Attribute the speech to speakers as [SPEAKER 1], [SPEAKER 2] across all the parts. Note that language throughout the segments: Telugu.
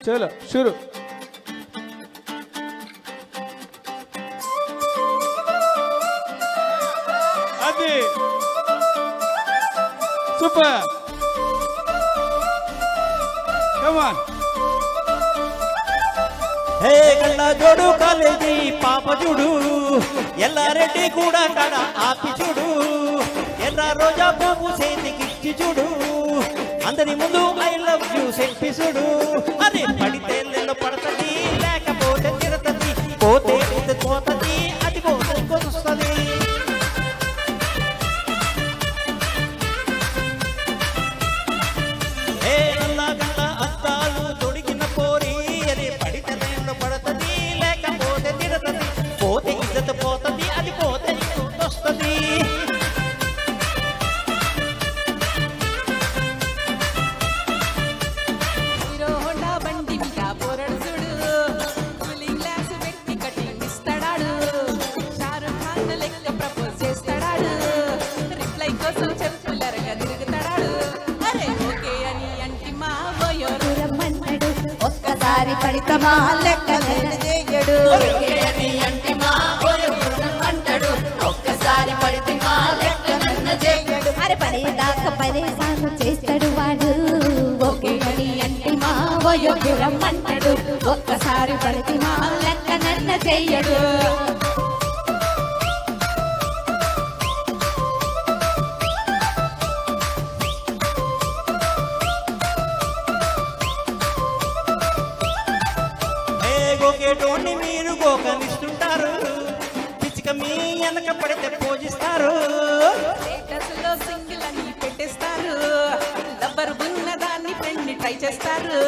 [SPEAKER 1] चलो शुरू। అది సూపర్ కమ్ ఆన్
[SPEAKER 2] హే కళ్ళ జోడు కాలేజీ పాప చూడు ఎల్లారెడ్డి కూడా కడ ఆపి చూడు ఎర్ర రోజా పువ్వు చేతికిచ్చి చూడు అందరి ముందు ఐ లవ్ యూ సెల్ఫీ చూడు అరే పడితే నెల పడతది లేకపోతే తిరతది పోతే పోతది అది కొనుక్కొస్తుంది ఏ నల్ల గల్ల అద్దాలు తొడిగిన పోరి అరే పడితే నెల పడతది లేకపోతే తిరతది పోతే ఇజ్జత్ పోతది అది పోతే వస్తుంది
[SPEAKER 3] ఒక్కసారి పడితమా లెక్క చేయడు ఒక్కసారి పడితమా లెక్క చేయడు అరే పడేదాకా పరేసాను చేస్తాడు వాడు ఒకే అని అంటే మా వయోగురం అంటాడు ఒక్కసారి పడితమా లెక్క నన్న చేయడు
[SPEAKER 2] గోకేటోని మీరు గోకనిస్తుంటారు పిచ్చిక మీ వెనక పడితే పూజిస్తారు
[SPEAKER 4] స్టేటస్లో సింగిల్ అని పెట్టేస్తారు లబ్బర్ ఉన్నదాన్ని ఫ్రెండ్ని ట్రై చేస్తారు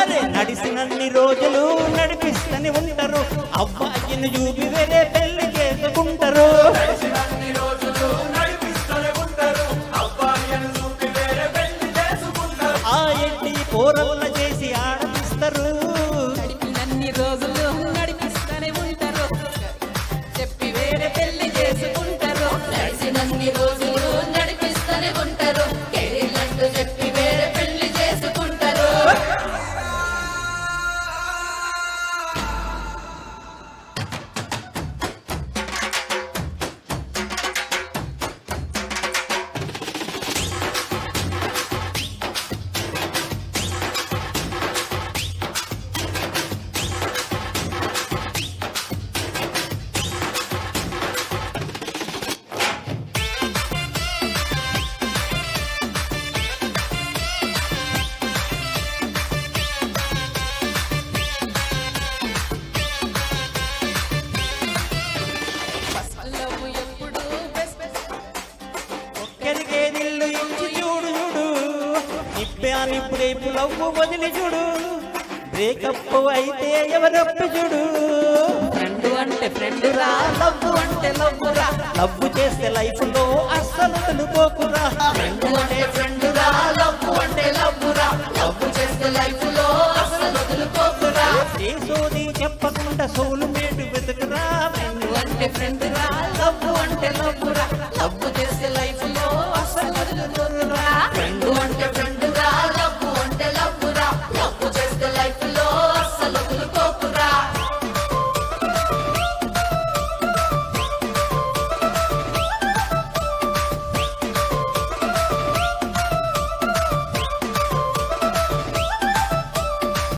[SPEAKER 2] అరే నడిసినన్ని రోజులు నడిపిస్తని ఉంటారు అబ్బాయిని చూపి వేరే పెళ్లి చేసుకుంటారు ఆ ఎట్టి పోరవల చేసి ఆడపిస్తారు
[SPEAKER 4] రోజులు నడిపిస్తూనే ఉంటారు చెప్పి వేరే పెళ్లి చేసుకుంటారు
[SPEAKER 3] నడిచినన్ని రోజులు నడిపిస్తూనే ఉంటారు కెరీర్లంటూ చెప్పి వేరే పెళ్లి చేసుకుంటారు
[SPEAKER 2] ఇప్పుడేపు లవ్వు వదిలి చూడు బ్రేకప్ అయితే ఎవరప్పు చూడు
[SPEAKER 4] ఫ్రెండ్ అంటే ఫ్రెండ్ రా లవ్ అంటే లవ్ రా
[SPEAKER 2] లవ్ చేస్తే లైఫ్ లో అస్సలు వదులుకోకురా
[SPEAKER 3] ఫ్రెండ్ అంటే ఫ్రెండ్ రా లవ్ అంటే లవ్ రా లవ్ చేస్తే లైఫ్ లో అసలు వదులుకోకురా
[SPEAKER 2] ఏ సోది చెప్పకుండా సోలు మేటు వెతుకురా
[SPEAKER 4] ఫ్రెండ్ అంటే ఫ్రెండ్ రా లవ్ అంటే లవ్ రా లవ్ చేస్తే